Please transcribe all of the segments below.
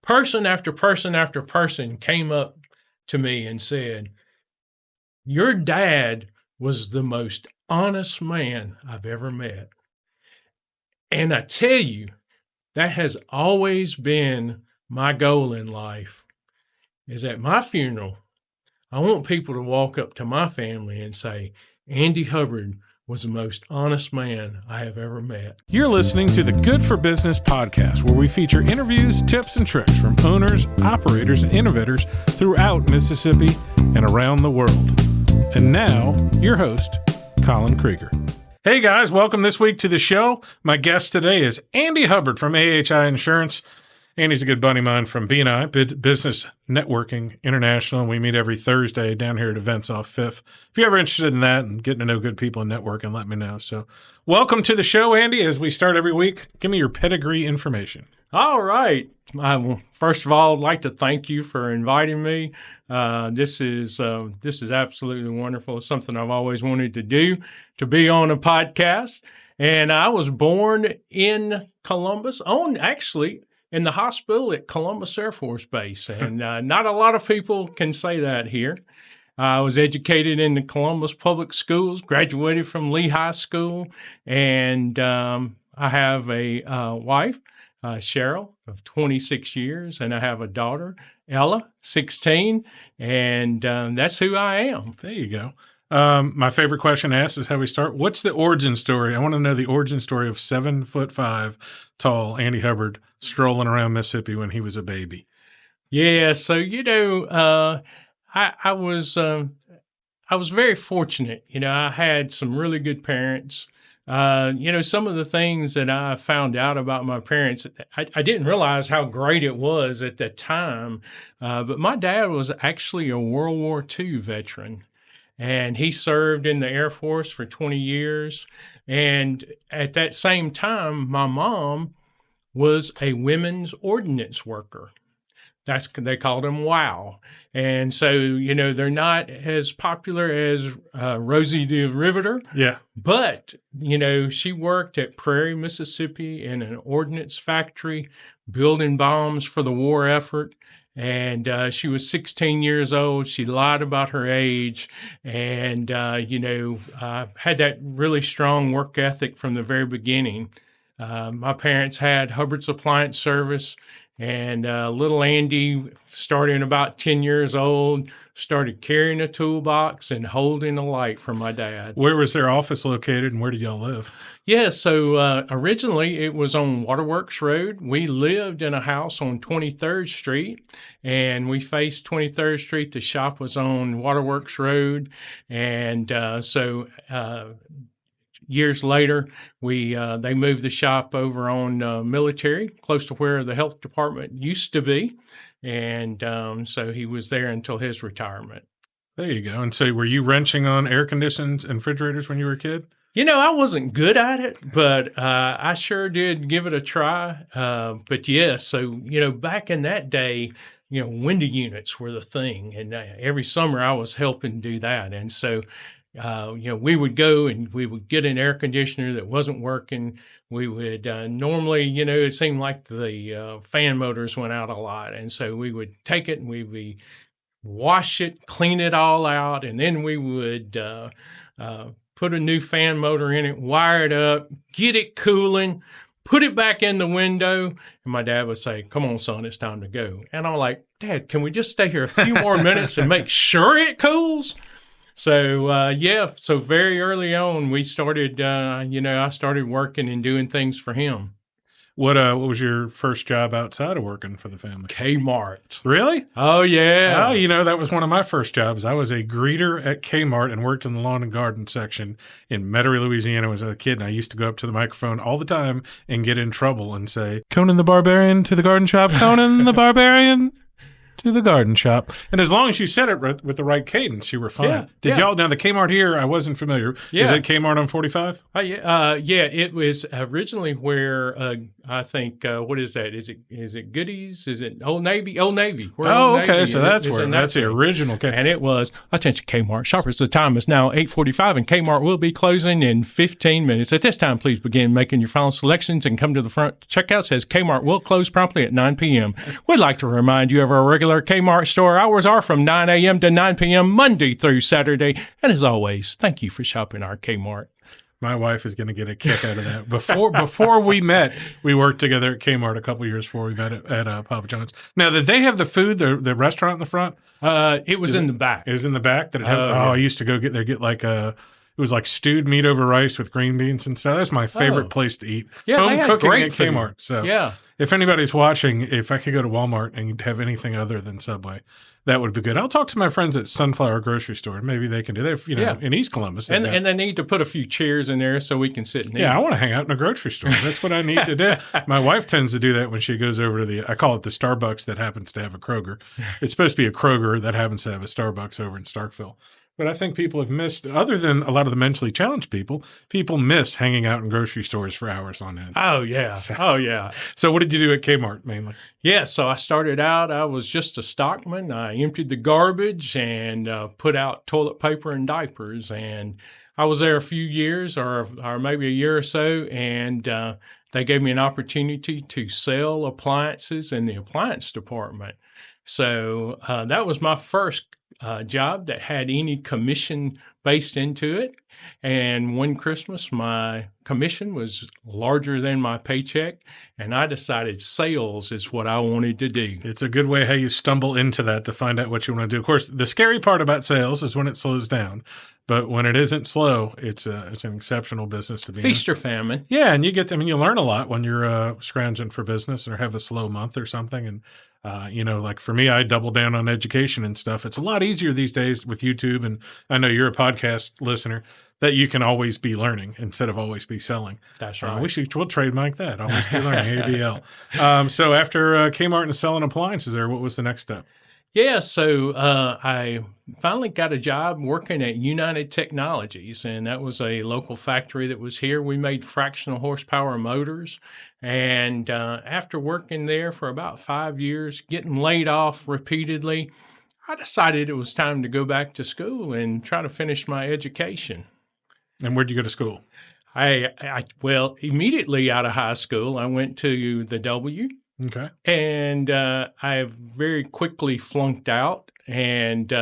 person after person after person came up to me and said, your dad was the most honest man I've ever met. And I tell you, that has always been my goal in life, is at my funeral, I want people to walk up to my family and say, Andy Hubbard was the most honest man I have ever met. You're listening to the Good for Business podcast, where we feature interviews, tips, and tricks from owners, operators, and innovators throughout Mississippi and around the world. And now, your host, Colin Krieger. Hey guys, welcome this week to the show. My guest today is Andy Hubbard from AHI Insurance. Andy's a good buddy of mine from B&I, Business Networking International. We meet every Thursday down here at events off Fifth. If you're ever interested in that and getting to know good people and networking, let me know. So welcome to the show, Andy. As we start every week, give me your pedigree information. All right. First of all, I'd like to thank you for inviting me. This is absolutely wonderful. It's something I've always wanted to do, to be on a podcast. And I was born in Columbus, in the hospital at Columbus Air Force Base. And not a lot of people can say that here. I was educated in the Columbus Public Schools, graduated from Lee High School, and I have a wife, Cheryl, of 26 years, and I have a daughter, Ella, 16, and that's who I am. There you go. My favorite question to ask is how we start. What's the origin story? I want to know the origin story of 7'5" tall Andy Hubbard strolling around Mississippi when he was a baby. Yeah, so I was very fortunate. I had some really good parents. Some of the things that I found out about my parents, I didn't realize how great it was at the time. But my dad was actually a World War II veteran. And he served in the Air Force for 20 years. And at that same time, my mom was a women's ordnance worker. They called them WOW. And so, they're not as popular as Rosie the Riveter. Yeah. But, she worked at Prairie, Mississippi in an ordnance factory, building bombs for the war effort. And she was 16 years old. She lied about her age and, had that really strong work ethic from the very beginning. My parents had Hubbard's Appliance Service, and little Andy, starting about 10 years old, started carrying a toolbox and holding a light for my dad. Where was their office located, and where did y'all live? Yeah, so originally it was on Waterworks Road. We lived in a house on 23rd Street, and we faced 23rd Street. The shop was on Waterworks Road, and years later, they moved the shop over on Military, close to where the health department used to be. And so he was there until his retirement. There you go. And so were you wrenching on air conditioners and refrigerators when you were a kid? I wasn't good at it, but I sure did give it a try. But yes, so, back in that day, window units were the thing. And every summer I was helping do that. And so we would go and we would get an air conditioner that wasn't working. We would normally, it seemed like the fan motors went out a lot. And so we would take it and we would wash it, clean it all out. And then we would put a new fan motor in it, wire it up, get it cooling, put it back in the window. And my dad would say, come on, son, it's time to go. And I'm like, Dad, can we just stay here a few more minutes and make sure it cools? So, so very early on, we started, I started working and doing things for him. What was your first job outside of working for the family? K-Mart. Really? Oh, yeah. Oh, that was one of my first jobs. I was a greeter at K-Mart and worked in the lawn and garden section in Metairie, Louisiana as a kid. And I used to go up to the microphone all the time and get in trouble and say, Conan the Barbarian to the garden shop, Conan the Barbarian. to the garden shop. And as long as you said it with the right cadence, you were fine. Yeah, Did yeah. y'all, now the K-Mart here, I wasn't familiar. Yeah. Is it K-Mart on 45? Yeah, it was originally where I think what is that? Is it Goodies? Is it Old Navy? Old Navy. Where Oh, Old okay. Navy So that's where that's the original K. And it was, attention Kmart shoppers, the time is now 8:45 and Kmart will be closing in 15 minutes. At this time, please begin making your final selections and come to the front. Checkout says Kmart will close promptly at 9 p.m. We'd like to remind you of our regular Kmart store hours are from 9 a.m. to 9 p.m. Monday through Saturday. And as always, thank you for shopping our Kmart. My wife is going to get a kick out of that. Before we met, we worked together at Kmart a couple years before we met at Papa John's. Now, did they have the food, the restaurant in the front? It was in the back. It was in the back? Did it have, Yeah. I used to go get like it was like stewed meat over rice with green beans and stuff. That's my favorite place to eat. Yeah, they Home had cooking great at food. Kmart. So Yeah. if anybody's watching, if I could go to Walmart and have anything other than Subway, that would be good. I'll talk to my friends at Sunflower Grocery Store. Maybe they can do that. In East Columbus. And they need to put a few chairs in there so we can sit and eat. Yeah, I want to hang out in a grocery store. That's what I need to do. My wife tends to do that when she goes over to I call it the Starbucks that happens to have a Kroger. It's supposed to be a Kroger that happens to have a Starbucks over in Starkville. But I think people have missed, other than a lot of the mentally challenged people miss hanging out in grocery stores for hours on end. Oh, yeah. So what did you do at Kmart mainly? Yeah, so I started out, I was just a stockman. I emptied the garbage and put out toilet paper and diapers. And I was there a few years or maybe a year or so. And they gave me an opportunity to sell appliances in the appliance department. So that was my first job that had any commission based into it. And one Christmas, my commission was larger than my paycheck, and I decided sales is what I wanted to do. It's a good way how you stumble into that to find out what you want to do. Of course, the scary part about sales is when it slows down. But when it isn't slow, it's an exceptional business to be in. Feast or famine. Yeah, and you learn a lot when you're scrounging for business or have a slow month or something. And like for me, I double down on education and stuff. It's a lot easier these days with YouTube, and I know you're a podcast listener, that you can always be learning instead of always be selling. That's right. We'll trademark that. Always be learning, ABL. So after Kmart and selling appliances there, what was the next step? Yeah, so I finally got a job working at United Technologies, and that was a local factory that was here. We made fractional horsepower motors, and after working there for about 5 years, getting laid off repeatedly, I decided it was time to go back to school and try to finish my education. And where'd you go to school? Well, immediately out of high school, I went to the W. Okay. And I very quickly flunked out. And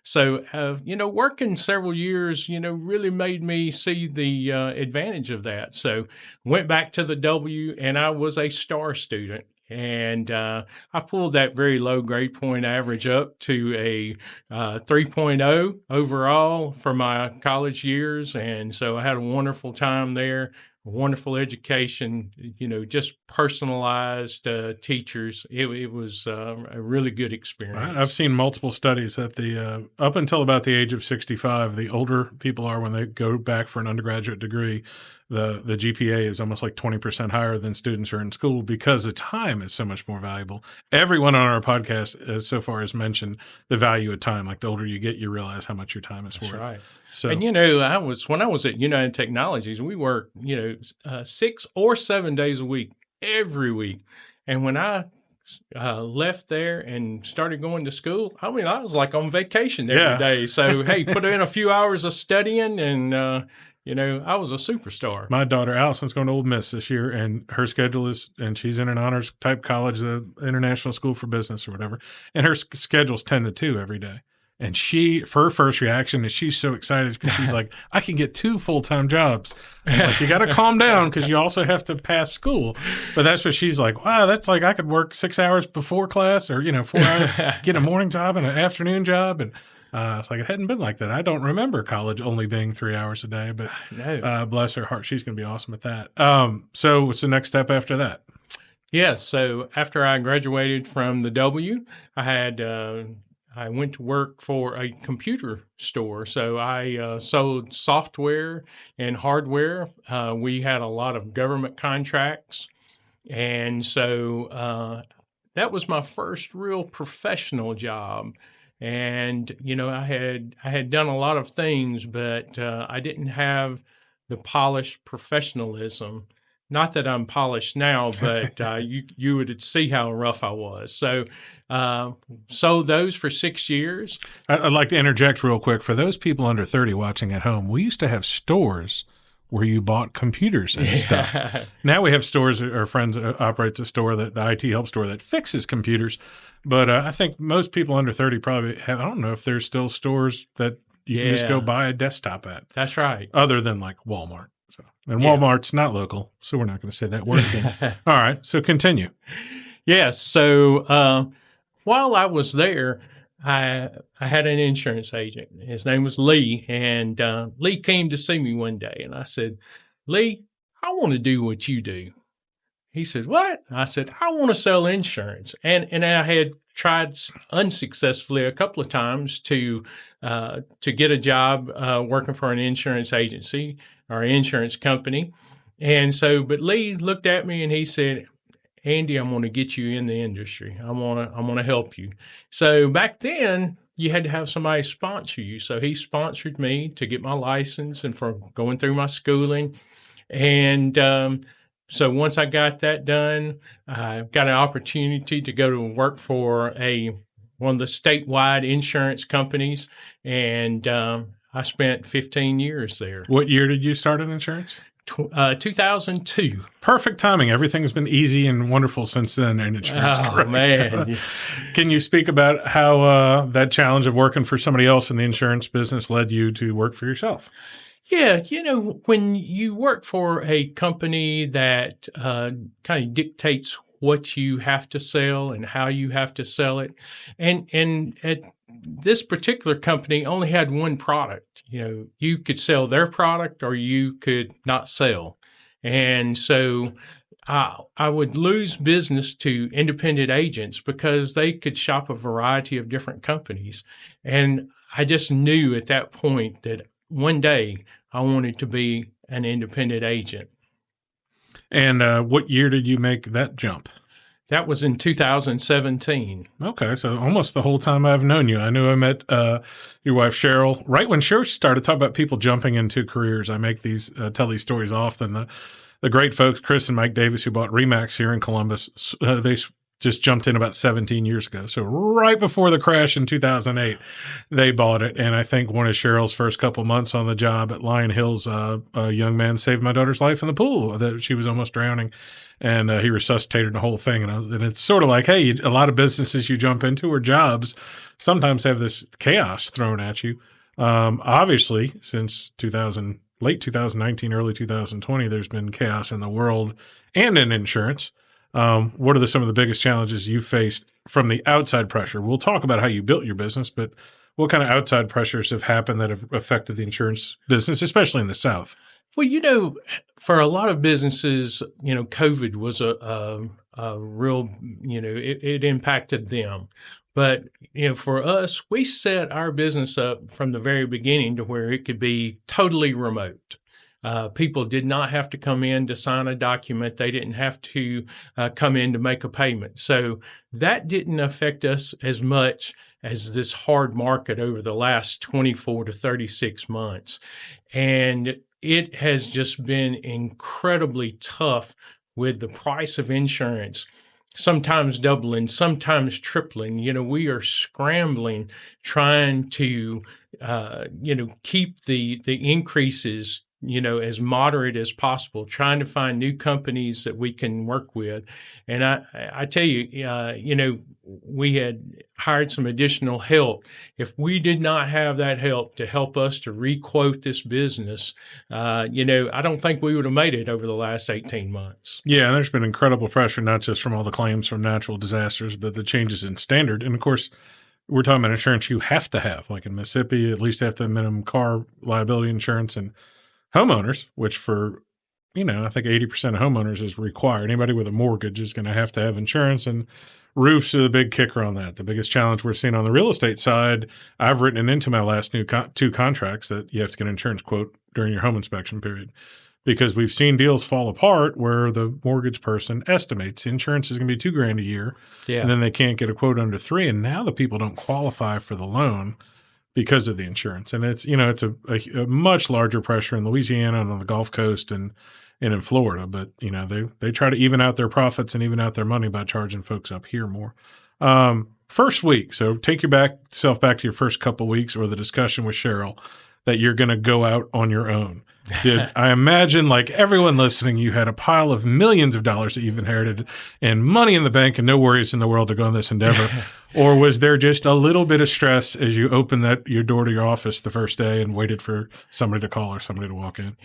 so, working several years, really made me see the advantage of that. So went back to the W, and I was a star student. And I pulled that very low grade point average up to a 3.0 overall for my college years. And so I had a wonderful time there. Wonderful education, just personalized teachers. It was a really good experience. I've seen multiple studies that the up until about the age of 65, the older people are when they go back for an undergraduate degree, the GPA is almost like 20% higher than students who are in school because the time is so much more valuable. Everyone on our podcast so far has mentioned the value of time. Like the older you get, you realize how much your time is worth. That's right. So, and when I was at United Technologies, we worked 6 or 7 days a week, every week. And when I left there and started going to school, I was like on vacation every day. So hey, put in a few hours of studying, and I was a superstar. My daughter Allison's going to Ole Miss this year, and her schedule and she's in an honors type college, the International School for Business or whatever, and her schedule's 10 to 2 every day. And for her first reaction is she's so excited because she's like, I can get 2 full-time jobs. I'm like, you got to calm down because you also have to pass school. But that's what she's like, wow, that's like I could work 6 hours before class or, 4 hours, get a morning job and an afternoon job. And it's like it hadn't been like that. I don't remember college only being 3 hours a day, but no. Bless her heart, she's going to be awesome at that. So what's the next step after that? Yeah, so after I graduated from the W, I went to work for a computer store. So I sold software and hardware. We had a lot of government contracts. And so that was my first real professional job. And, I had done a lot of things, but I didn't have the polished professionalism. Not that I'm polished now, but you would see how rough I was. So, sold those for 6 years. I'd like to interject real quick. For those people under 30 watching at home, we used to have stores where you bought computers and stuff. Now we have stores. Our friend operates a store, the IT help store, that fixes computers. But I think most people under 30 probably have, I don't know if there's still stores that you can just go buy a desktop at. That's right. Other than like Walmart. So, and Walmart's not local, so we're not going to say that word again. All right, so continue. Yes. So while I was there, I had an insurance agent. His name was Lee, and Lee came to see me one day, and I said, "Lee, I want to do what you do." He said, "What?" I said, "I want to sell insurance." And I had tried unsuccessfully a couple of times to get a job working for an insurance agency or insurance company. And so, but Lee looked at me and he said, "Andy, I'm going to get you in the industry. I'm going to help you." So back then, you had to have somebody sponsor you. So he sponsored me to get my license and for going through my schooling. And so once I got that done, I got an opportunity to go to work for one of the statewide insurance companies, and I spent 15 years there. What year did you start in insurance? 2002. Perfect timing. Everything's been easy and wonderful since then in insurance. Oh, man. Can you speak about how that challenge of working for somebody else in the insurance business led you to work for yourself? Yeah, when you work for a company that kind of dictates what you have to sell and how you have to sell it, and at this particular company only had one product. You could sell their product or you could not sell. And so I would lose business to independent agents because they could shop a variety of different companies. And I just knew at that point that one day I wanted to be an independent agent. And what year did you make that jump? That was in 2017. Okay, so almost the whole time I've known you. I knew I met your wife, Cheryl, right when Cheryl started talking about people jumping into careers. I make these, tell these stories often. The great folks, Chris and Mike Davis, who bought Remax here in Columbus, they just jumped in about 17 years ago. So right before the crash in 2008, they bought it. And I think one of Cheryl's first couple months on the job at Lion Hills, a young man saved my daughter's life in the pool. That she was almost drowning, and he resuscitated the whole thing. And it's sort of like, hey, a lot of businesses you jump into or jobs sometimes have this chaos thrown at you. Obviously, since late 2019, early 2020, there's been chaos in the world and in insurance. What are some of the biggest challenges you faced from the outside pressure? We'll talk about how you built your business, but what kind of outside pressures have happened that have affected the insurance business, especially in the South? Well, for a lot of businesses, COVID was a real, it impacted them. But, for us, we set our business up from the very beginning to where it could be totally remote. People did not have to come in to sign a document. They didn't have to come in to make a payment. So that didn't affect us as much as this hard market over the last 24 to 36 months. And it has just been incredibly tough with the price of insurance, sometimes doubling, sometimes tripling. We are scrambling, trying to, keep the increases as moderate as possible, trying to find new companies that we can work with. And I tell you, we had hired some additional help. If we did not have that help to help us to requote this business, I don't think we would have made it over the last 18 months. Yeah, and there's been incredible pressure, not just from all the claims from natural disasters, but the changes in standard. And of course, we're talking about insurance you have to have. Like in Mississippi, at least have to have minimum car liability insurance, and homeowners, which for, I think 80% of homeowners is required. Anybody with a mortgage is going to have insurance, and roofs are the big kicker on that. The biggest challenge we're seeing on the real estate side, I've written it into my last two contracts that you have to get an insurance quote during your home inspection period. because we've seen deals fall apart where the mortgage person estimates insurance is going to be $2,000 a year. Yeah. And then they can't get a quote under 3. And now the people don't qualify for the loan because of the insurance. And it's, it's a much larger pressure in Louisiana and on the Gulf Coast and in Florida. But, they try to even out their profits and even out their money by charging folks up here more. First week. So take yourself back to your first couple weeks or the discussion with Cheryl that you're going to go out on your own. I imagine, like everyone listening, you had a pile of millions of dollars that you've inherited and money in the bank and no worries in the world to go on this endeavor. Or was there just a little bit of stress as you opened your door to your office the first day and waited for somebody to call or somebody to walk in?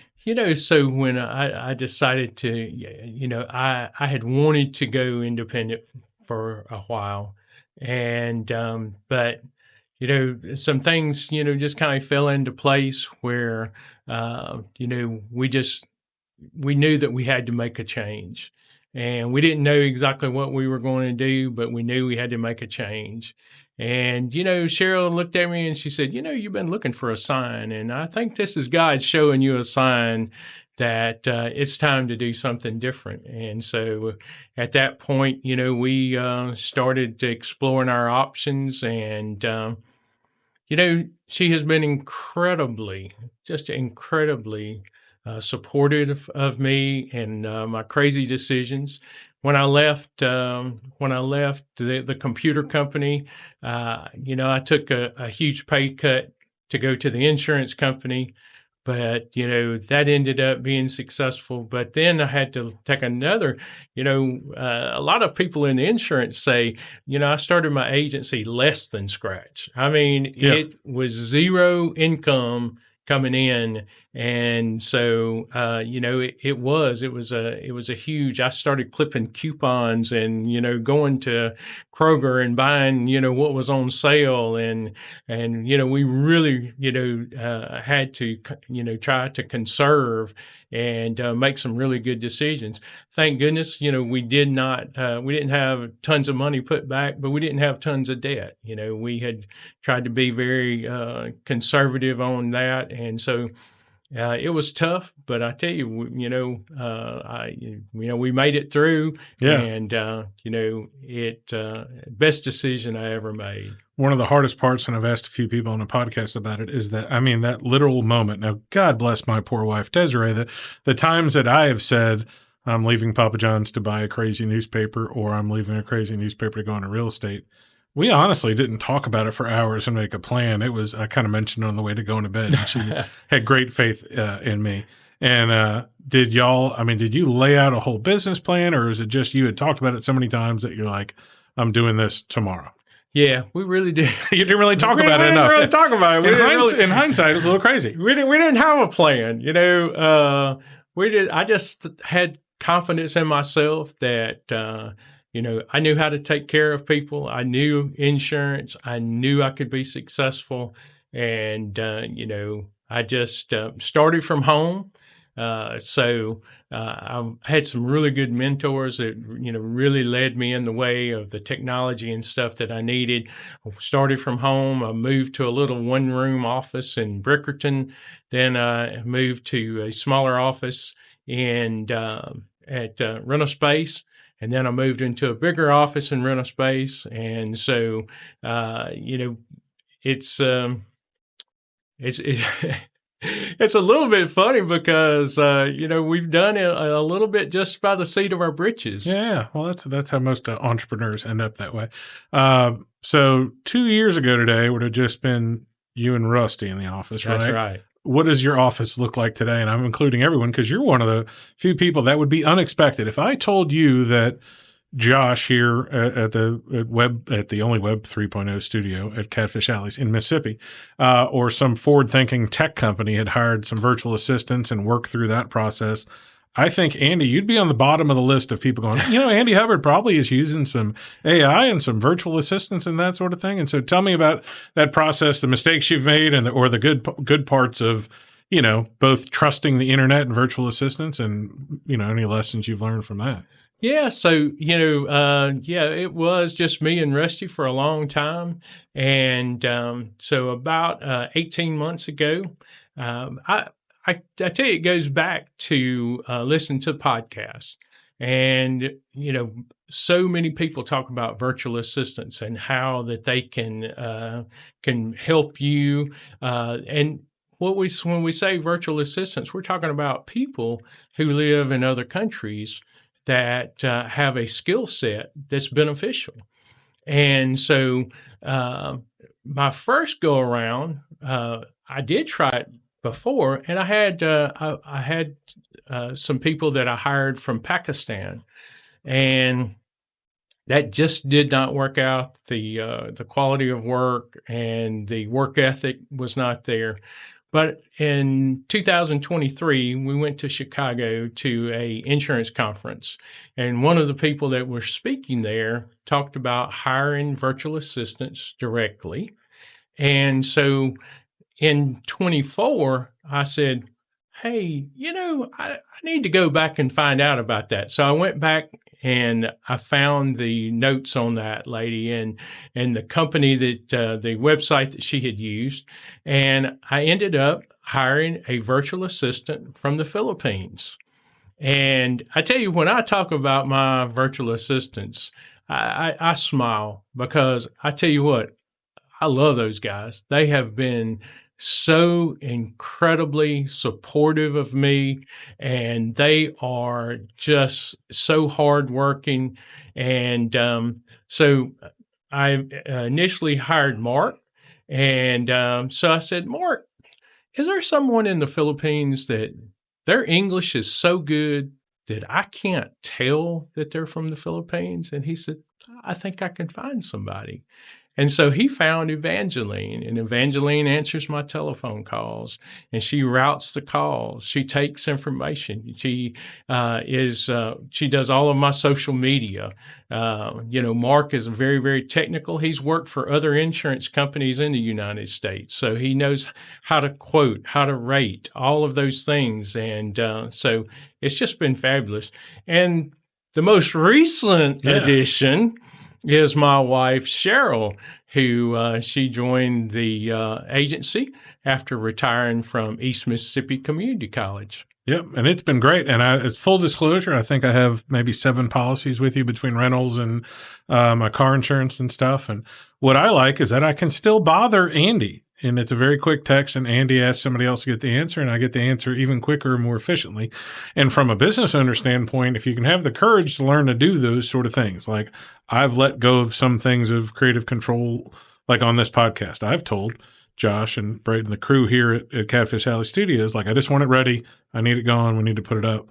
So when I decided to, I had wanted to go independent for a while. And, but, some things, just kind of fell into place where, we knew that we had to make a change, and we didn't know exactly what we were going to do, but we knew we had to make a change. And, Cheryl looked at me and she said, you've been looking for a sign, and I think this is God showing you a sign that it's time to do something different. And so at that point, we started exploring our options, and, she has been incredibly supportive of me and my crazy decisions. When I left the computer company, I took a huge pay cut to go to the insurance company. But, that ended up being successful. But then I had to take another, a lot of people in insurance say, I started my agency less than scratch. I mean, It was zero income coming in. And so, it was a huge, I started clipping coupons and, going to Kroger and buying, what was on sale. And, we really, had to, try to conserve and make some really good decisions. Thank goodness, we didn't have tons of money put back, but we didn't have tons of debt. We had tried to be very conservative on that. And so, it was tough, but I tell you, we made it through, and best decision I ever made. One of the hardest parts, and I've asked a few people on the podcast about it, is that, that literal moment. Now, God bless my poor wife, Desiree, the times that I have said, I'm leaving Papa John's to buy a crazy newspaper, or I'm leaving a crazy newspaper to go into real estate. We honestly didn't talk about it for hours and make a plan. It was, I kind of mentioned on the way to going to bed, and she had great faith in me. And did you lay out a whole business plan, or is it just you had talked about it so many times that you're like, I'm doing this tomorrow? Yeah, we really did. You didn't really talk about it enough. We didn't really talk about it. In hindsight, it was a little crazy. We didn't have a plan. I just had confidence in myself that, I knew how to take care of people. I knew insurance. I knew I could be successful. And, I just started from home. So I had some really good mentors that, really led me in the way of the technology and stuff that I needed. I started from home. I moved to a little one-room office in Brickerton. Then I moved to a smaller office at Rental Space. And then I moved into a bigger office in Rental Space. And so, it's it's a little bit funny because, we've done it a little bit just by the seat of our britches. Yeah. Well, that's how most entrepreneurs end up that way. So 2 years ago today would have just been you and Rusty in the office, right? That's right. What does your office look like today? And I'm including everyone because you're one of the few people that would be unexpected. If I told you that Josh here at the only Web 3.0 studio at Catfish Alleys in Mississippi, or some forward-thinking tech company had hired some virtual assistants and worked through that process, I think, Andy, you'd be on the bottom of the list of people going, Andy Hubbard probably is using some AI and some virtual assistants and that sort of thing. And so tell me about that process, the mistakes you've made or the good parts of, both trusting the internet and virtual assistants and, any lessons you've learned from that. Yeah. So, it was just me and Rusty for a long time. And so about 18 months ago, I tell you, it goes back to listen to podcasts. And, so many people talk about virtual assistants and how that they can help you. And when we say virtual assistants, we're talking about people who live in other countries that have a skill set that's beneficial. And so my first go around, I did try it before, and I had some people that I hired from Pakistan, and that just did not work out. The quality of work and the work ethic was not there. But in 2023, we went to Chicago to a insurance conference, and one of the people that were speaking there talked about hiring virtual assistants directly. And so in 24, I said, hey, I need to go back and find out about that. So I went back and I found the notes on that lady and the company that the website that she had used. And I ended up hiring a virtual assistant from the Philippines. And I tell you, when I talk about my virtual assistants, I smile, because I tell you what, I love those guys. They have been so incredibly supportive of me, and they are just so hardworking. And so I initially hired Mark, and so I said, Mark, is there someone in the Philippines that their English is so good that I can't tell that they're from the Philippines? And he said, I think I can find somebody. And so he found Evangeline, and Evangeline answers my telephone calls, and she routes the calls. She takes information. She does all of my social media. Mark is very, very technical. He's worked for other insurance companies in the United States, so he knows how to quote, how to rate, all of those things. And so it's just been fabulous. And the most recent addition is my wife, Cheryl, who she joined the agency after retiring from East Mississippi Community College. Yep, and it's been great. And as full disclosure, I think I have maybe 7 policies with you between rentals and my car insurance and stuff. And what I like is that I can still bother Andy. And it's a very quick text, and Andy asks somebody else to get the answer, and I get the answer even quicker and more efficiently. And from a business owner standpoint, if you can have the courage to learn to do those sort of things, like I've let go of some things of creative control, like on this podcast. I've told Josh and Braden, the crew here at Catfish Alley Studios, like, I just want it ready. I need it gone. We need to put it up.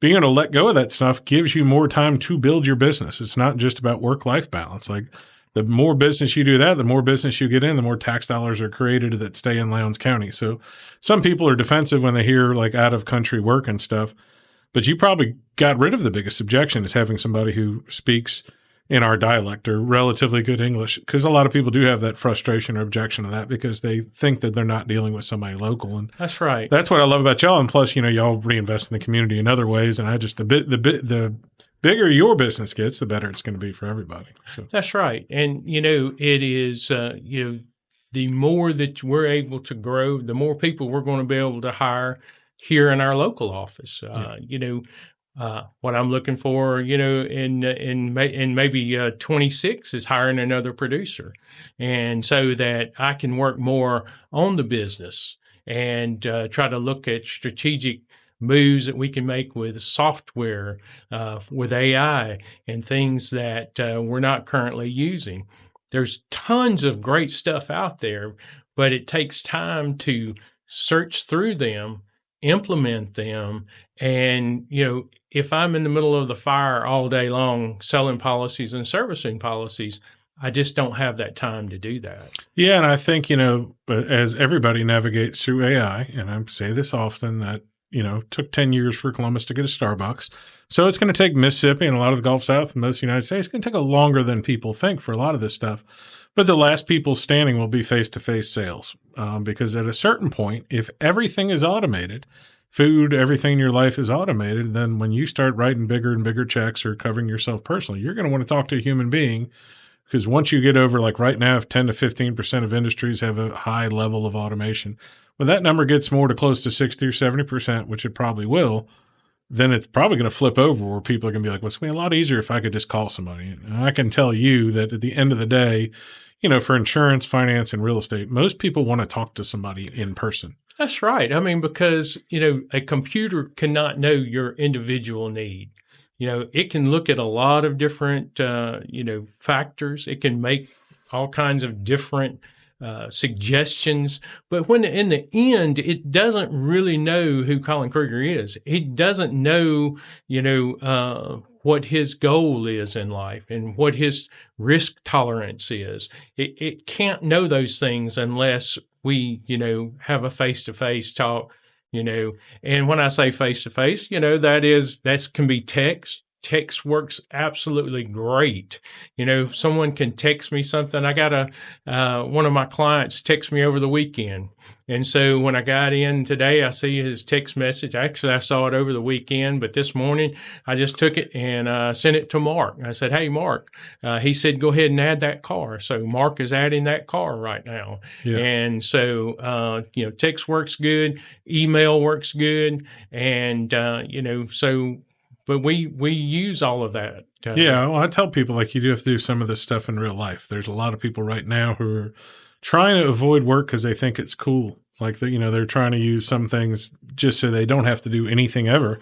Being able to let go of that stuff gives you more time to build your business. It's not just about work-life balance. Like, the more business you do that, the more business you get in, the more tax dollars are created that stay in Lowndes County. So some people are defensive when they hear like out of country work and stuff, but you probably got rid of the biggest objection, is having somebody who speaks in our dialect or relatively good English. Because a lot of people do have that frustration or objection to that because they think that they're not dealing with somebody local. And that's right. That's what I love about y'all. And plus, y'all reinvest in the community in other ways. And the bigger your business gets, the better it's going to be for everybody. So. That's right. And, it is, the more that we're able to grow, the more people we're going to be able to hire here in our local office. What I'm looking for, in maybe 26 is hiring another producer. And so that I can work more on the business and try to look at strategic moves that we can make with software, with AI, and things that we're not currently using. There's tons of great stuff out there, but it takes time to search through them, implement them. And, if I'm in the middle of the fire all day long selling policies and servicing policies, I just don't have that time to do that. Yeah, and I think, as everybody navigates through AI, and I say this often, that took 10 years for Columbus to get a Starbucks. So it's going to take Mississippi and a lot of the Gulf South and most of the United States. It's going to take a longer than people think for a lot of this stuff. But the last people standing will be face-to-face sales. Because at a certain point, if everything is automated, food, everything in your life is automated, then when you start writing bigger and bigger checks or covering yourself personally, you're going to want to talk to a human being Because once you get over, like right now, if 10 to 15% of industries have a high level of automation, when that number gets more to close to 60 or 70%, which it probably will, then it's probably going to flip over where people are going to be like, well, it's going to be a lot easier if I could just call somebody. And I can tell you that at the end of the day, for insurance, finance, and real estate, most people want to talk to somebody in person. That's right. I mean, because, a computer cannot know your individual need. It can look at a lot of different, factors. It can make all kinds of different suggestions. But when in the end, it doesn't really know who Colin Krieger is. It doesn't know, what his goal is in life and what his risk tolerance is. It can't know those things unless we, have a face-to-face talk, and when I say face-to-face, that can be text. Text works absolutely great. Someone can text me something. I got one of my clients text me over the weekend. And so when I got in today, I see his text message. Actually, I saw it over the weekend, but this morning I just took it and sent it to Mark. I said, hey, Mark, he said, go ahead and add that car. So Mark is adding that car right now. Yeah. And so, text works good. Email works good. And, but we use all of that. Well, I tell people, like, you do have to do some of this stuff in real life. There's a lot of people right now who are trying to avoid work because they think it's cool. Like, they're trying to use some things just so they don't have to do anything ever.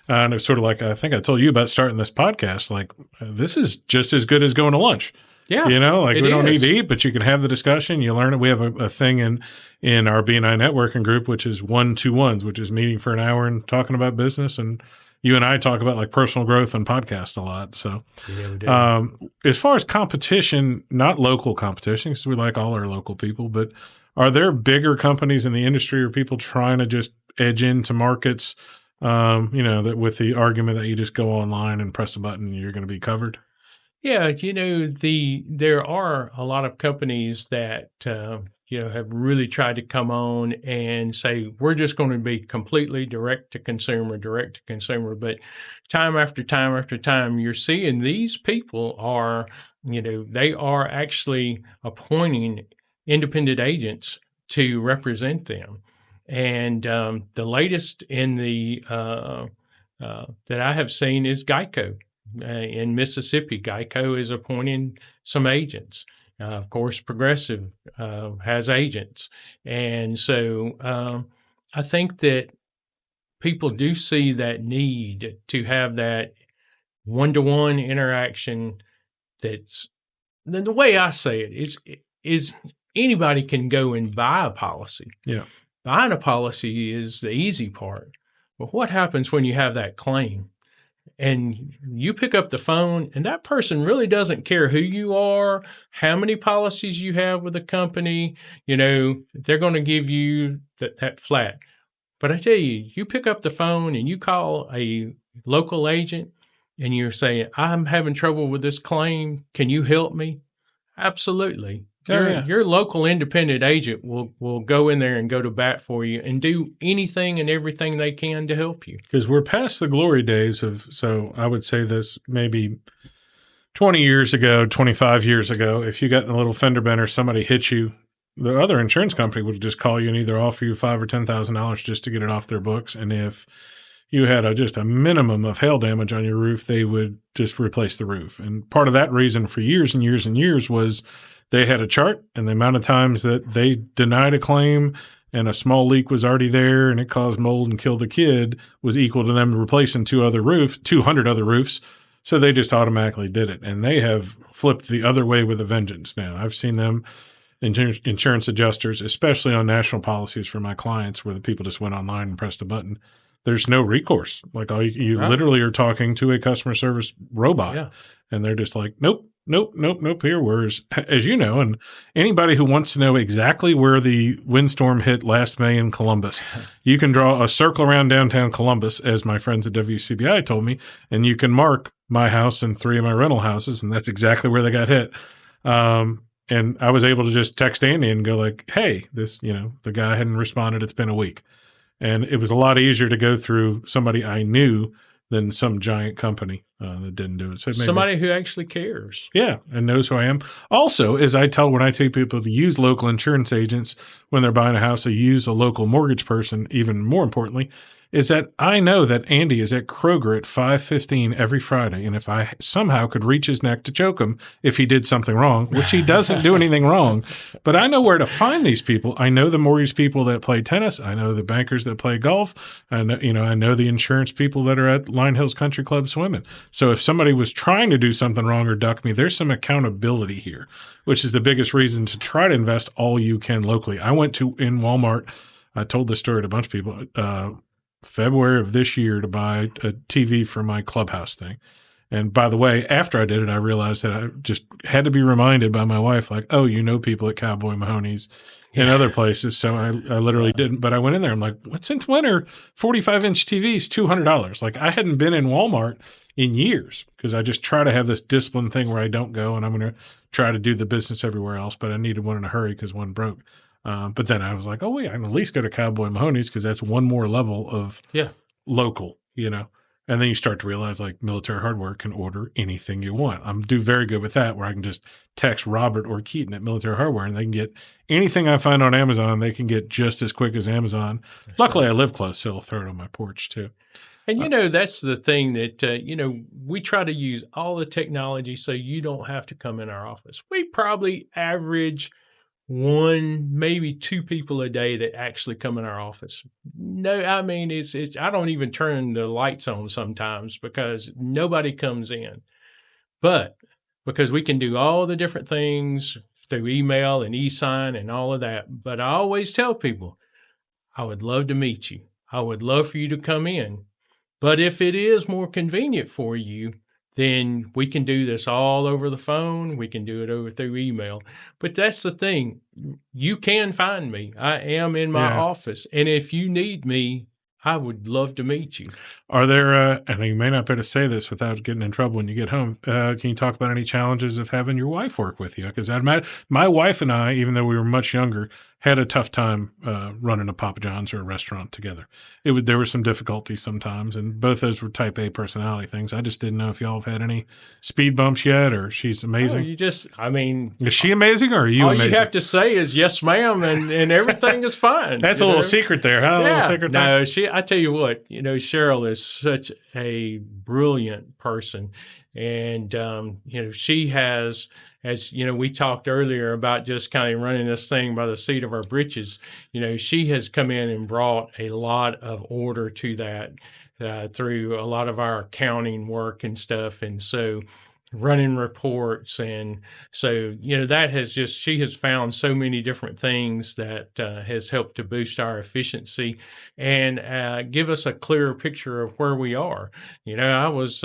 And it's sort of like, I think I told you about starting this podcast. Like, this is just as good as going to lunch. Yeah. We don't need to eat, but you can have the discussion. You learn it. We have a thing in our BNI networking group, which is 1-to-1s, which is meeting for an hour and talking about business. And you and I talk about like personal growth on podcast a lot. So, as far as competition, not local competition, because we like all our local people, but are there bigger companies in the industry or people trying to just edge into markets, that with the argument that you just go online and press a button and you're going to be covered? Yeah. There are a lot of companies that, have really tried to come on and say, we're just going to be completely direct to consumer. But time after time after time, you're seeing these people are, they are actually appointing independent agents to represent them. And the latest in the that I have seen is Geico. In Mississippi, Geico is appointing some agents. Of course, Progressive has agents. And so I think that people do see that need to have that one-to-one interaction. That's the way I say it is anybody can go and buy a policy. Yeah. Buying a policy is the easy part. But what happens when you have that claim? And you pick up the phone and that person really doesn't care who you are, how many policies you have with the company, they're going to give you that flat. But I tell you, you pick up the phone and you call a local agent and you're saying, I'm having trouble with this claim. Can you help me? Absolutely. Your local independent agent will go in there and go to bat for you and do anything and everything they can to help you. Because we're past the glory days so I would say this maybe 20 years ago, 25 years ago, if you got in a little fender bender, somebody hit you, the other insurance company would just call you and either offer you $5,000 or $10,000 just to get it off their books. And if you had just a minimum of hail damage on your roof, they would just replace the roof. And part of that reason for years and years and years was they had a chart, and the amount of times that they denied a claim and a small leak was already there and it caused mold and killed a kid was equal to them replacing 200 other roofs. So they just automatically did it. And they have flipped the other way with a vengeance now. I've seen them, insurance adjusters, especially on national policies for my clients, where the people just went online and pressed a button. There's no recourse. Like you right. Literally are talking to a customer service robot, and they're just like, nope. Here, whereas, as you know, and anybody who wants to know exactly where the windstorm hit last May in Columbus, you can draw a circle around downtown Columbus, as my friends at WCBI told me, and you can mark my house and 3 of my rental houses, and that's exactly where they got hit. And I was able to just text Andy and go like, hey, this, the guy hadn't responded. It's been a week. And it was a lot easier to go through somebody I knew than some giant company that didn't do it. So somebody who actually cares. Yeah, and knows who I am. Also, as when I take people to use local insurance agents when they're buying a house, or use a local mortgage person, even more importantly, is that I know that Andy is at Kroger at 5:15 every Friday, and if I somehow could reach his neck to choke him if he did something wrong, which he doesn't do anything wrong, but I know where to find these people. I know the mortgage people that play tennis. I know the bankers that play golf. I know the insurance people that are at Line Hills Country Club swimming. So if somebody was trying to do something wrong or duck me, there's some accountability here, which is the biggest reason to try to invest all you can locally. I went in Walmart. I told this story to a bunch of people. February of this year to buy a TV for my clubhouse thing. And by the way, after I did it, I realized that I just had to be reminded by my wife, like, oh, people at Cowboy Mahoney's and other places. So I literally didn't. But I went in there. I'm like, what's in winter? 45-inch TVs, $200. Like I hadn't been in Walmart in years because I just try to have this discipline thing where I don't go and I'm going to try to do the business everywhere else. But I needed one in a hurry because one broke. But then I was like, oh, wait, I can at least go to Cowboy Mahoney's because that's one more level of local, And then you start to realize like Military Hardware can order anything you want. I'm do very good with that where I can just text Robert or Keaton at Military Hardware and they can get anything I find on Amazon, they can get just as quick as Amazon. That's Luckily, right. I live close, so they'll throw it on my porch too. And, that's the thing that, we try to use all the technology so you don't have to come in our office. We probably average 1, maybe 2 people a day that actually come in our office. No, I mean, it's I don't even turn the lights on sometimes because nobody comes in. But because we can do all the different things through email and e-sign and all of that. But I always tell people, I would love to meet you. I would love for you to come in. But if it is more convenient for you, then we can do this all over the phone. We can do it through email. But that's the thing. You can find me. I am in my office. And if you need me, I would love to meet you. Are there, and you may not be able to say this without getting in trouble when you get home, can you talk about any challenges of having your wife work with you? Because my wife and I, even though we were much younger, had a tough time running a Papa John's or a restaurant together. There were some difficulties sometimes, and both those were type A personality things. I just didn't know if y'all have had any speed bumps yet, or she's amazing. Is she amazing, or are you amazing? All you have to say is yes, ma'am, and everything is fine. That's a little secret there, huh? Yeah. A little secret there. I tell you what, Cheryl is such a brilliant person, and she has. As we talked earlier about just kind of running this thing by the seat of our britches, she has come in and brought a lot of order to that through a lot of our accounting work and stuff. And so running reports. And so, she has found so many different things that has helped to boost our efficiency and give us a clearer picture of where we are. I was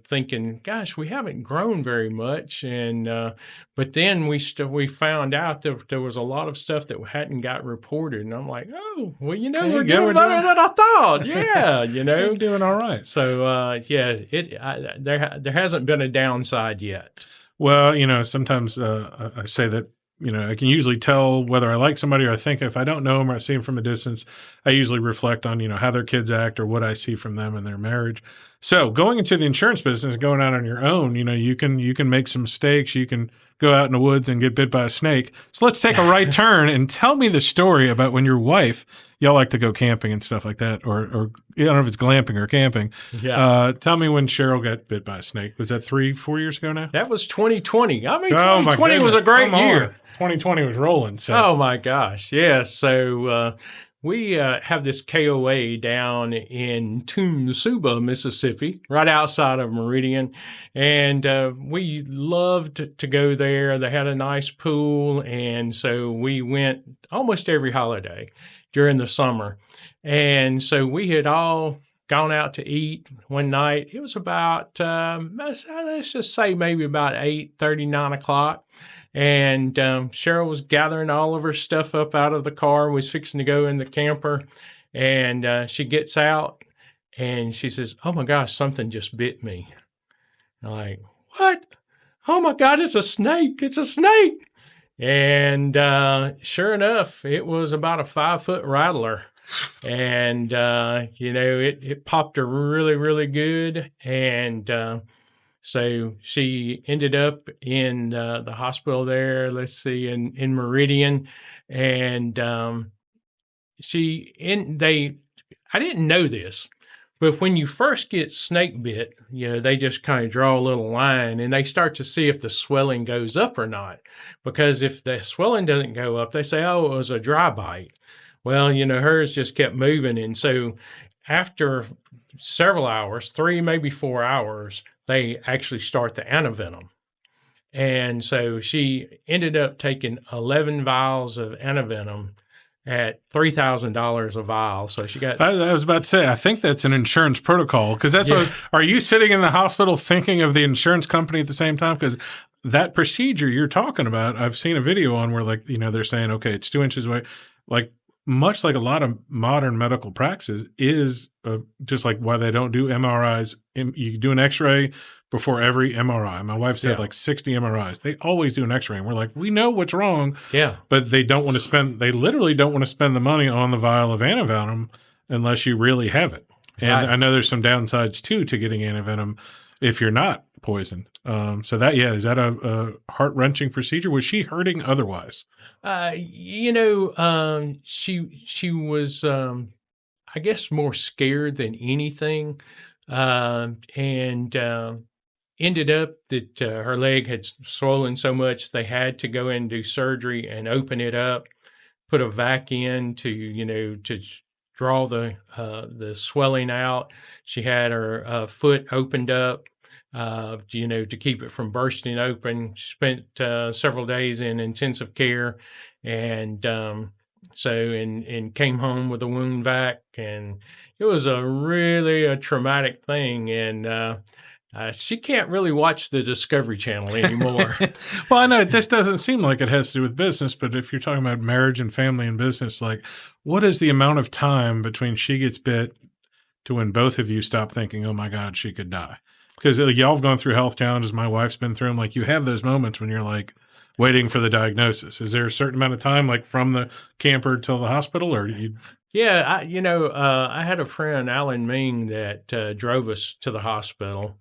thinking, gosh, we haven't grown very much. And, but then we found out that there was a lot of stuff that hadn't got reported. And I'm like, oh, well, we're doing better than I thought. Yeah, We're doing all right. So, there hasn't been a downside yet. Well, sometimes I say that, I can usually tell whether I like somebody or I think if I don't know them or I see them from a distance, I usually reflect on, how their kids act or what I see from them in their marriage. So going into the insurance business, going out on your own, you can make some mistakes. You can go out in the woods and get bit by a snake. So let's take a right turn and tell me the story about when your wife, y'all like to go camping and stuff like that, or I don't know if it's glamping or camping. Yeah. Tell me when Cheryl got bit by a snake. Was that 3-4 years ago now? That was 2020. I mean, 2020 was a great year. 2020 was rolling. So. Oh my gosh. Yeah. So, we have this KOA down in Tunsuba, Mississippi, right outside of Meridian. And we loved to go there. They had a nice pool. And so we went almost every holiday during the summer. And so we had all gone out to eat one night. It was about, let's just say maybe about 8:30, 9 o'clock. And Cheryl was gathering all of her stuff up out of the car, was fixing to go in the camper. And she gets out and she says, oh my gosh, something just bit me. I'm like, what? Oh my God, it's a snake. It's a snake. And sure enough, it was about a 5-foot rattler. And, it popped her really, really good. And so she ended up in the hospital there, let's see, in Meridian. And I didn't know this, but when you first get snake bit, they just kind of draw a little line and they start to see if the swelling goes up or not. Because if the swelling doesn't go up, they say, oh, it was a dry bite. Well, hers just kept moving. And so after several hours, 3, maybe 4 hours, they actually start the antivenom. And so she ended up taking 11 vials of antivenom at $3,000 a vial. So she got... I was about to say, I think that's an insurance protocol, because that's what... Are you sitting in the hospital thinking of the insurance company at the same time? Because that procedure you're talking about, I've seen a video on where, like, they're saying, okay, it's 2 inches away. Like, much like a lot of modern medical practices is just like why they don't do MRIs. You do an x-ray before every MRI. My wife's had like 60 MRIs. They always do an x-ray. And we're like, we know what's wrong. Yeah. But they literally don't want to spend the money on the vial of antivenom unless you really have it. And right. I know there's some downsides too to getting antivenom if you're not poisoned. So is that a heart-wrenching procedure? Was she hurting otherwise? She was, I guess, more scared than anything, and ended up that her leg had swollen so much they had to go in and do surgery and open it up, put a vac in to draw the swelling out. She had her foot opened up, to keep it from bursting open. She spent several days in intensive care, and came home with a wound vac, and it was really a traumatic thing. And she can't really watch the Discovery Channel anymore. Well, I know this doesn't seem like it has to do with business, but if you're talking about marriage and family and business, like, what is the amount of time between she gets bit to when both of you stop thinking, oh my God, she could die? Because y'all have gone through health challenges. My wife's been through them. Like, you have those moments when you're like waiting for the diagnosis. Is there a certain amount of time, like from the camper till the hospital, or do you? Yeah, I had a friend, Alan Ming, that drove us to the hospital.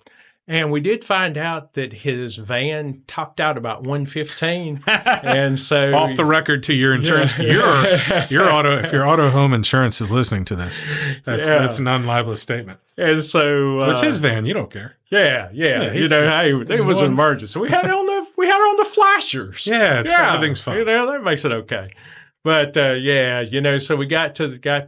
And we did find out that his van topped out about 115. And so off the record to your insurance, your auto, if your auto home insurance is listening to this, that's a non-libelous statement. And so it's his van, you don't care. Yeah. It was an emergency. We had it on the flashers. Yeah, everything's fine. That makes it okay. But so we got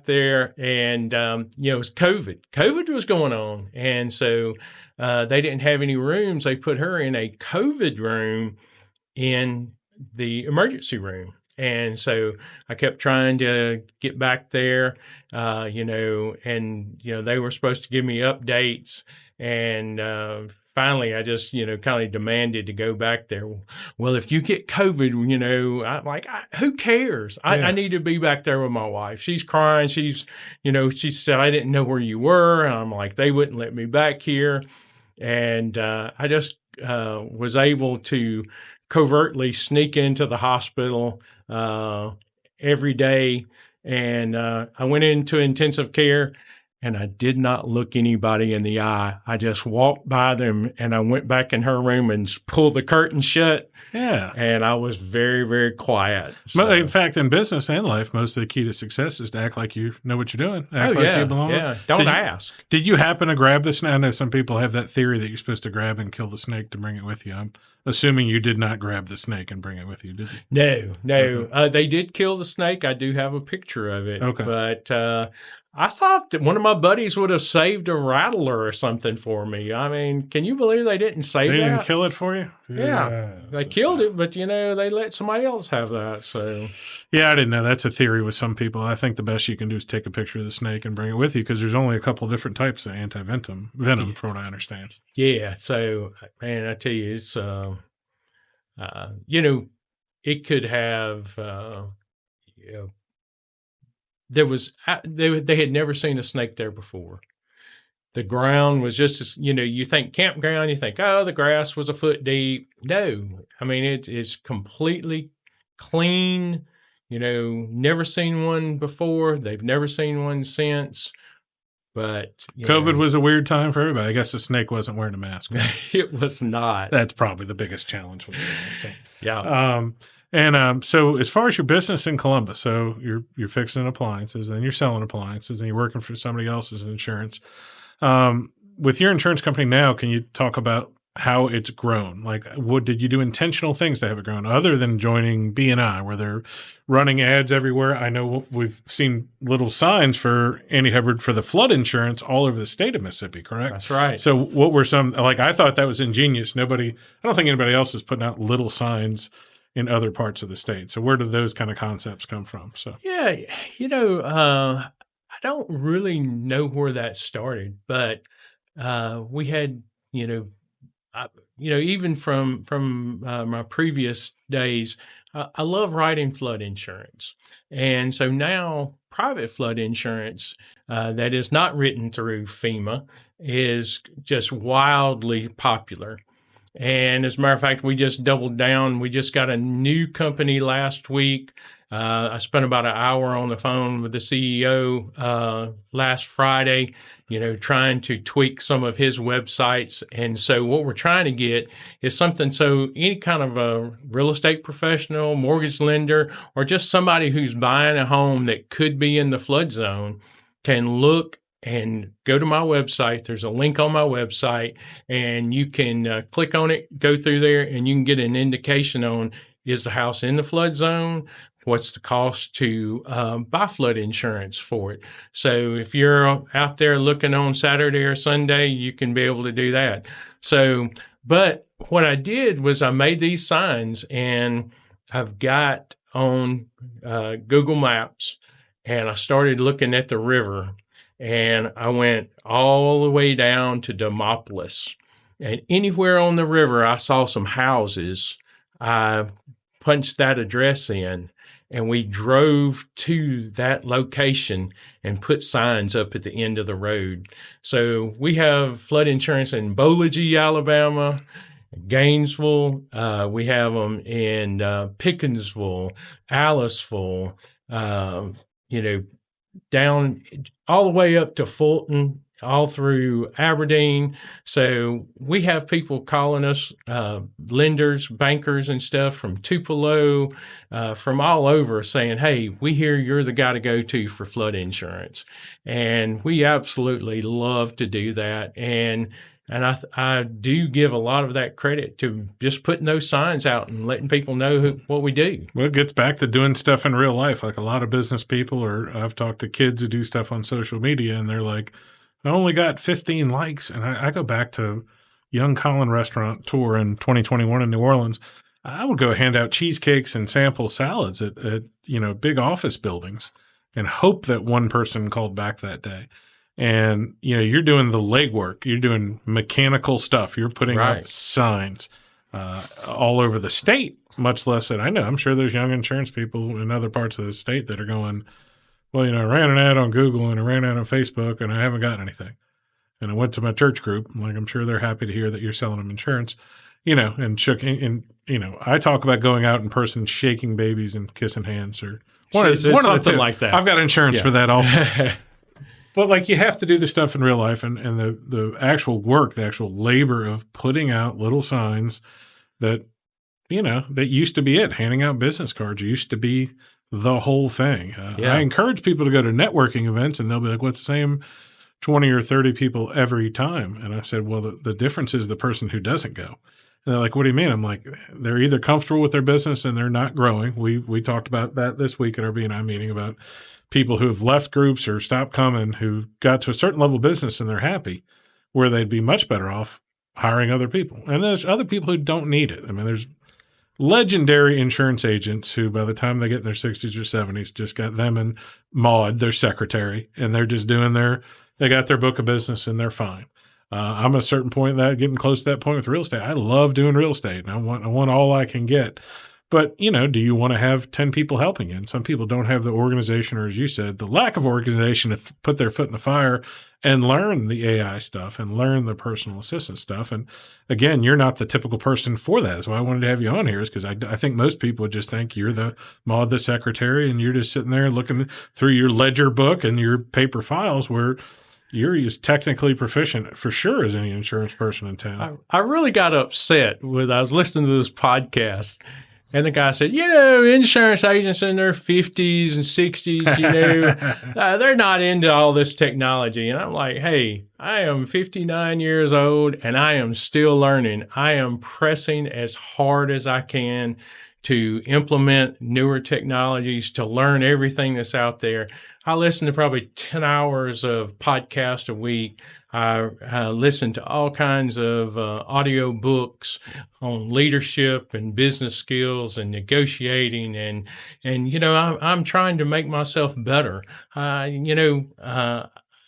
there, and it was COVID. COVID was going on, and so they didn't have any rooms. They put her in a COVID room in the emergency room, and so I kept trying to get back there, and they were supposed to give me updates, and finally, I just, kind of demanded to go back there. Well, if you get COVID, I'm like, who cares? I need to be back there with my wife. She's crying. She said, I didn't know where you were. And I'm like, they wouldn't let me back here. And I just was able to covertly sneak into the hospital every day. And I went into intensive care. And I did not look anybody in the eye. I just walked by them, and I went back in her room and pulled the curtain shut. Yeah. And I was very, very quiet. So. In fact, in business and life, most of the key to success is to act like you know what you're doing. Act like you belong. Yeah. Don't ask. Did you happen to grab the snake? I know some people have that theory that you're supposed to grab and kill the snake to bring it with you. I'm assuming you did not grab the snake and bring it with you, did you? No. Okay. They did kill the snake. I do have a picture of it. Okay. But I thought that one of my buddies would have saved a rattler or something for me. I mean, can you believe they didn't save They that? didn't kill it for you? Yeah. They killed it, but, they let somebody else have that. So, yeah, I didn't know. That's a theory with some people. I think the best you can do is take a picture of the snake and bring it with you, because there's only a couple different types of venom, from what I understand. Yeah. So, man, I tell you, it's, it could have, they had never seen a snake there before. The ground was just, you think campground, you think, oh, the grass was a foot deep. No, I mean, it's completely clean, never seen one before. They've never seen one since. But COVID was a weird time for everybody. I guess the snake wasn't wearing a mask. It was not. That's probably the biggest challenge with it. So. Yeah. So as far as your business in Columbus, so you're fixing appliances, then you're selling appliances, and you're working for somebody else's insurance. With your insurance company now, can you talk about how it's grown? Like, what did you do intentional things to have it grown other than joining B&I, where they're running ads everywhere? I know we've seen little signs for Andy Hubbard for the flood insurance all over the state of Mississippi, correct? That's right. So what were I thought that was ingenious. I don't think anybody else is putting out little signs in other parts of the state. So where do those kind of concepts come from? So yeah, I don't really know where that started, but we had, even from my previous days, I love writing flood insurance. And so now private flood insurance that is not written through FEMA is just wildly popular. And as a matter of fact, we just doubled down. We just got a new company last week. I spent about an hour on the phone with the CEO last Friday, trying to tweak some of his websites. And so what we're trying to get is something so any kind of a real estate professional, mortgage lender, or just somebody who's buying a home that could be in the flood zone can look and go to my website. There's a link on my website, and you can click on it, go through there, and you can get an indication on, is the house in the flood zone? What's the cost to buy flood insurance for it? So if you're out there looking on Saturday or Sunday, you can be able to do that. So, but what I did was I made these signs, and I've got on Google Maps, and I started looking at the river, and I went all the way down to Demopolis. And anywhere on the river I saw some houses, I punched that address in, and we drove to that location and put signs up at the end of the road. So we have flood insurance in Bowlagee, Alabama, Gainesville. We have them in Pickensville, Aliceville, down all the way up to Fulton, all through Aberdeen. So we have people calling us, lenders, bankers and stuff from Tupelo, from all over, saying, hey, we hear you're the guy to go to for flood insurance. And we absolutely love to do that. And I do give a lot of that credit to just putting those signs out and letting people know what we do. Well, it gets back to doing stuff in real life. Like a lot of business people, or I've talked to kids who do stuff on social media, and they're like, I only got 15 likes. And I go back to Young Colin restaurant tour in 2021 in New Orleans. I would go hand out cheesecakes and sample salads at big office buildings and hope that one person called back that day. And, you're doing the legwork. You're doing mechanical stuff. You're putting up signs all over the state, much less that I know. I'm sure there's young insurance people in other parts of the state that are going, well, I ran an ad on Google and I ran an ad on Facebook and I haven't gotten anything. And I went to my church group. I'm sure they're happy to hear that you're selling them insurance, and I talk about going out in person, shaking babies and kissing hands, or something like that. I've got insurance for that also. But you have to do the stuff in real life, and the actual work, the actual labor of putting out little signs that, that used to be it. Handing out business cards used to be the whole thing. I encourage people to go to networking events, and they'll be like, what's the same 20 or 30 people every time? And I said, well, the difference is the person who doesn't go. And they're like, what do you mean? I'm like, they're either comfortable with their business and they're not growing. We talked about that this week at our B&I meeting about people who have left groups or stopped coming, who got to a certain level of business and they're happy, where they'd be much better off hiring other people. And there's other people who don't need it. There's legendary insurance agents who, by the time they get in their 60s or 70s, just got them and Maud, their secretary, and they're just they got their book of business and they're fine. I'm at a certain point getting close to that point with real estate. I love doing real estate, and I want all I can get. But, do you want to have 10 people helping you? And some people don't have the organization, or as you said, the lack of organization to put their foot in the fire and learn the AI stuff and learn the personal assistant stuff. And again, you're not the typical person for that. That's why I wanted to have you on here, is because I think most people would just think you're the secretary, and you're just sitting there looking through your ledger book and your paper files, where you're as technically proficient for sure as any insurance person in town. I really got upset when I was listening to this podcast. And the guy said, insurance agents in their 50s and 60s, they're not into all this technology. And I'm like, hey, I am 59 years old and I am still learning. I am pressing as hard as I can to implement newer technologies, to learn everything that's out there. I listen to probably 10 hours of podcast a week. I listen to all kinds of audio books on leadership and business skills and negotiating, and I'm trying to make myself better. I'm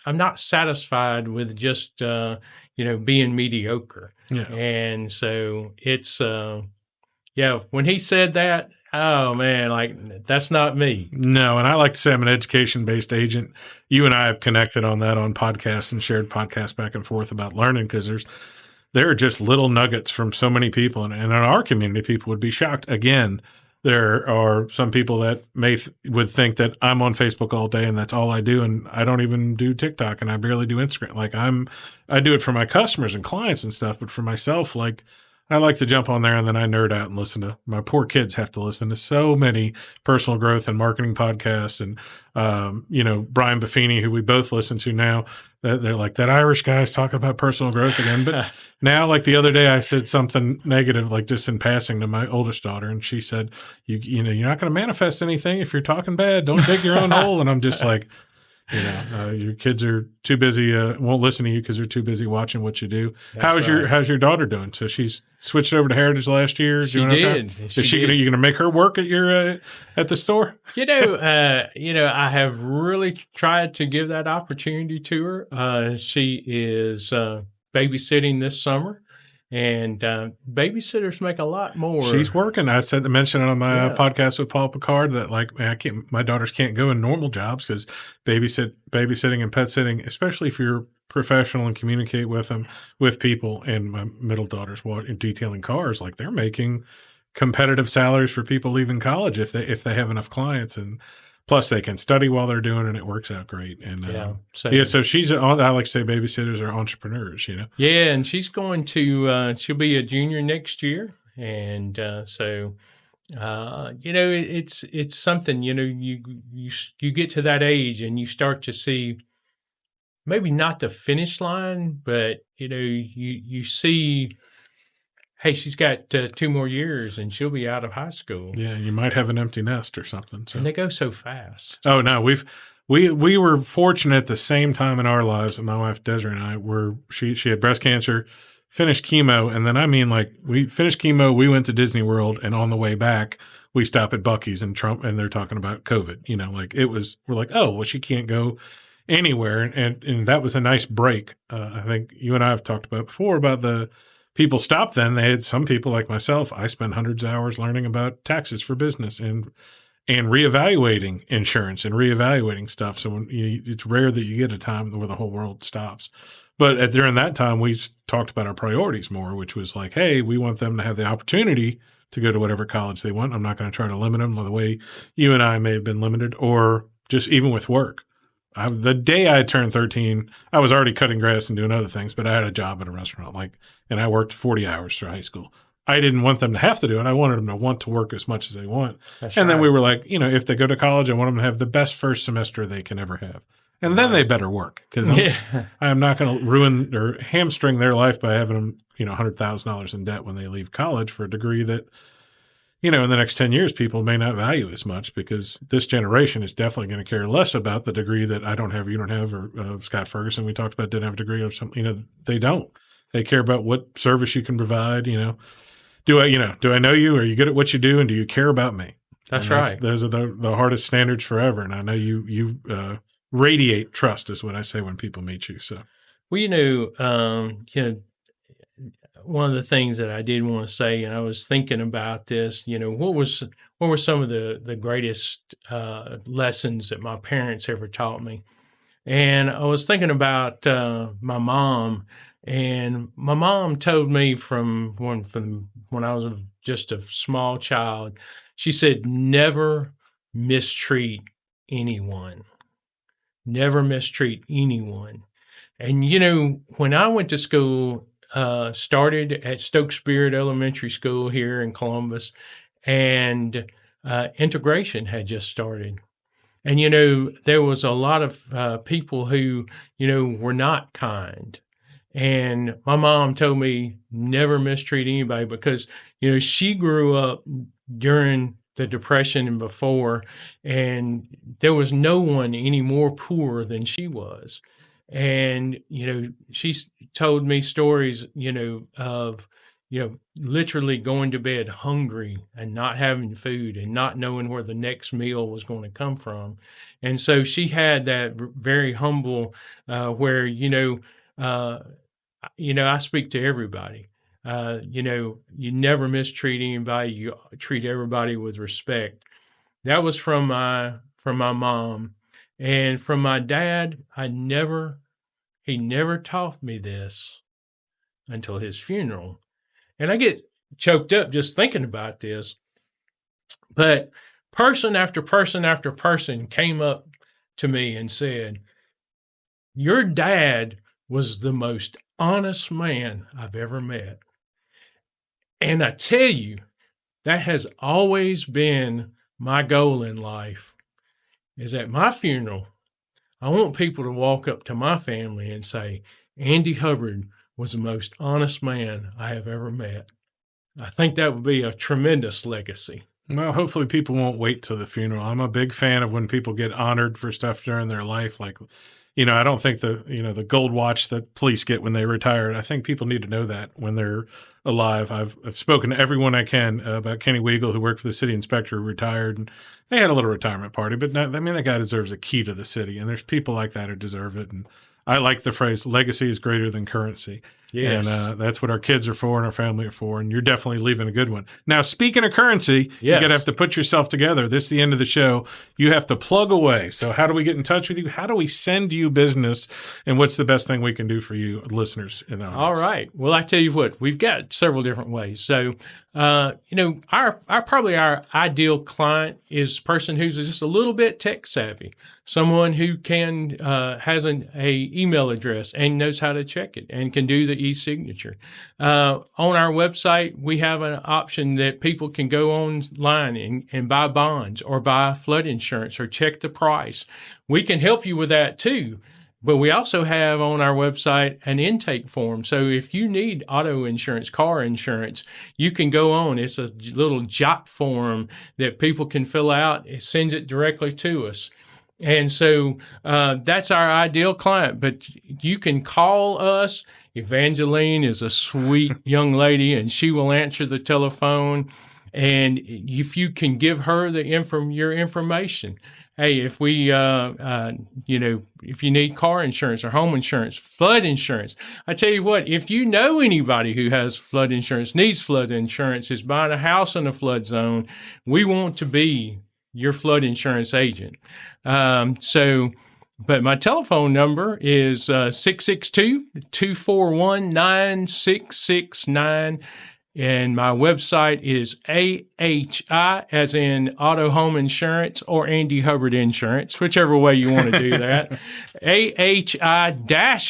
not satisfied with just being mediocre. Yeah. And so it's when he said that, oh man, like that's not me. No, and I like to say I'm an education-based agent. You and I have connected on that on podcasts and shared podcasts back and forth about learning, because there are just little nuggets from so many people, and in our community, people would be shocked. Again, there are some people that would think that I'm on Facebook all day and that's all I do, and I don't even do TikTok, and I barely do Instagram. Like I do it for my customers and clients and stuff, but for myself, like, I like to jump on there and then I nerd out and listen to, my poor kids have to listen to so many personal growth and marketing podcasts. And, Brian Buffini, who we both listen to now, they're like, that Irish guy's talking about personal growth again. But now, like the other day, I said something negative, like just in passing, to my oldest daughter. And she said, you're not going to manifest anything if you're talking bad. Don't dig your own hole. And I'm just like, your kids are too busy, won't listen to you because they're too busy watching what you do. How's your daughter doing? So she's switched over to Heritage last year. She did. Okay? Is you going to make her work at your at the store? I have really tried to give that opportunity to her. She is babysitting this summer. And babysitters make a lot more. She's working. I mentioned it on my podcast with Paul Picard that my daughters can't go in normal jobs because babysitting and pet sitting, especially if you're professional and communicate with people. And my middle daughter's detailing cars, like they're making competitive salaries for people leaving college if they have enough clients, and plus they can study while they're doing it, and it works out great. And so she's I like to say babysitters are entrepreneurs, Yeah, and she's going to she'll be a junior next year, and it's something. You get to that age and you start to see maybe not the finish line, but you see. Hey, she's got 2 more years and she'll be out of high school. Yeah, you might have an empty nest or something. So. And they go so fast. Oh, no, we were fortunate at the same time in our lives, and my wife Desiree and I she had breast cancer, finished chemo, and then we finished chemo, we went to Disney World, and on the way back, we stopped at Buc-ee's and they're talking about COVID. We're like, oh, well, she can't go anywhere, and that was a nice break. I think you and I have talked about before about the people stopped then. They had some people like myself. I spent hundreds of hours learning about taxes for business and reevaluating insurance and reevaluating stuff. So it's rare that you get a time where the whole world stops. But during that time, we talked about our priorities more, which was like, hey, we want them to have the opportunity to go to whatever college they want. I'm not going to try to limit them the way you and I may have been limited, or just even with work. The day I turned 13, I was already cutting grass and doing other things, but I had a job at a restaurant, and I worked 40 hours through high school. I didn't want them to have to do it. I wanted them to want to work as much as they want. Then we were like, if they go to college, I want them to have the best first semester they can ever have. And then they better work, because I'm not going to ruin or hamstring their life by having them, $100,000 in debt when they leave college for a degree that, in the next 10 years, people may not value as much, because this generation is definitely going to care less about the degree that I don't have, you don't have, or Scott Ferguson, we talked about, didn't have a degree or something. They don't. They care about what service you can provide. Do I know you? Are you good at what you do? And do you care about me? That's right. Those are the hardest standards forever. And I know you radiate trust is what I say when people meet you. So, well, one of the things that I did want to say, and I was thinking about this, what were some of the greatest lessons that my parents ever taught me? And I was thinking about my mom, and my mom told me from when I was just a small child, she said, never mistreat anyone. Never mistreat anyone. And, when I went to school, started at Stokes Spirit Elementary School here in Columbus, and integration had just started. And, there was a lot of people who, were not kind. And my mom told me never mistreat anybody because, she grew up during the Depression and before, and there was no one any more poor than she was. And, she told me stories, of, literally going to bed hungry and not having food and not knowing where the next meal was going to come from. And so she had that very humble, where, I speak to everybody. You never mistreat anybody. You treat everybody with respect. That was from my mom. And from my dad, he never taught me this until his funeral. And I get choked up just thinking about this. But person after person after person came up to me and said, your dad was the most honest man I've ever met. And I tell you, that has always been my goal in life, is at my funeral, I want people to walk up to my family and say, Andy Hubbard was the most honest man I have ever met. I think that would be a tremendous legacy. Well, hopefully people won't wait till the funeral. I'm a big fan of when people get honored for stuff during their life. Like, I don't think the gold watch that police get when they retire. I think people need to know that when they're alive. I've spoken to everyone I can about Kenny Weigel, who worked for the city inspector, who retired, and they had a little retirement party. But that guy deserves a key to the city, and there's people like that who deserve it. And I like the phrase, legacy is greater than currency. Yes. And that's what our kids are for and our family are for. And you're definitely leaving a good one. Now, speaking of currency, Yes. you got to have to put yourself together. This is the end of the show. You have to plug away. So how do we get in touch with you? How do we send you business? And what's the best thing we can do for you listeners in the audience? All right. Well, I tell you what, we've got several different ways. So, our ideal client is a person who's just a little bit tech savvy, someone who has an email address and knows how to check it and can do the e-signature. On our website, we have an option that people can go online and buy bonds or buy flood insurance or check the price. We can help you with that too. But we also have on our website an intake form. So if you need auto insurance, car insurance, you can go on. It's a little jot form that people can fill out. It sends it directly to us. And so that's our ideal client. But you can call us. Evangeline is a sweet young lady, and she will answer the telephone. And if you can give her your information, hey, if we, if you need car insurance or home insurance, flood insurance, I tell you what, if you know anybody who has flood insurance, needs flood insurance, is buying a house in a flood zone, we want to be your flood insurance agent. But my telephone number is 662-241-9669. And my website is AHI, as in Auto Home Insurance, or Andy Hubbard Insurance, whichever way you want to do that.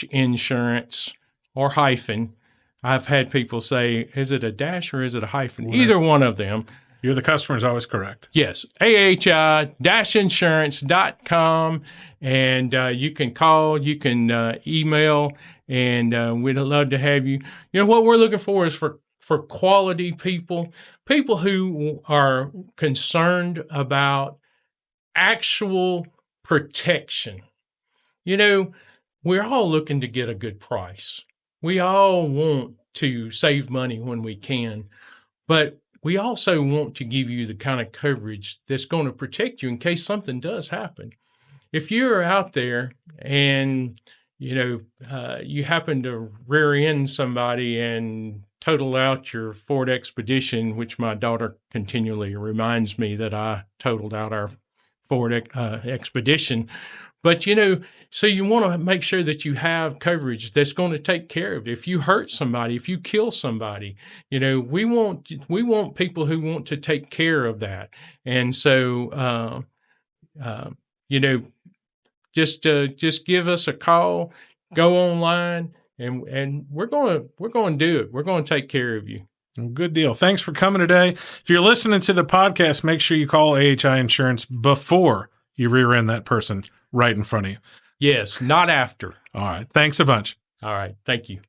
AHI-insurance or hyphen. I've had people say, is it a dash or is it a hyphen? Right. Either one of them. The customer is always correct. Yes, ahi-insurance.com. And you can call, you can email, and we'd love to have you. What we're looking for is for quality people who are concerned about actual protection. We're all looking to get a good price. We all want to save money when we can, but we also want to give you the kind of coverage that's going to protect you in case something does happen. If you're out there and you happen to rear end somebody and total out your Ford Expedition, which my daughter continually reminds me that I totaled out our Ford Expedition. But, so you want to make sure that you have coverage that's going to take care of it. If you hurt somebody, if you kill somebody, we want people who want to take care of that. And so, just give us a call, go online, and we're going to do it. We're going to take care of you. Good deal. Thanks for coming today. If you're listening to the podcast, make sure you call AHI Insurance before you rear end that person right in front of you. Yes, not after. All right. Thanks a bunch. All right. Thank you.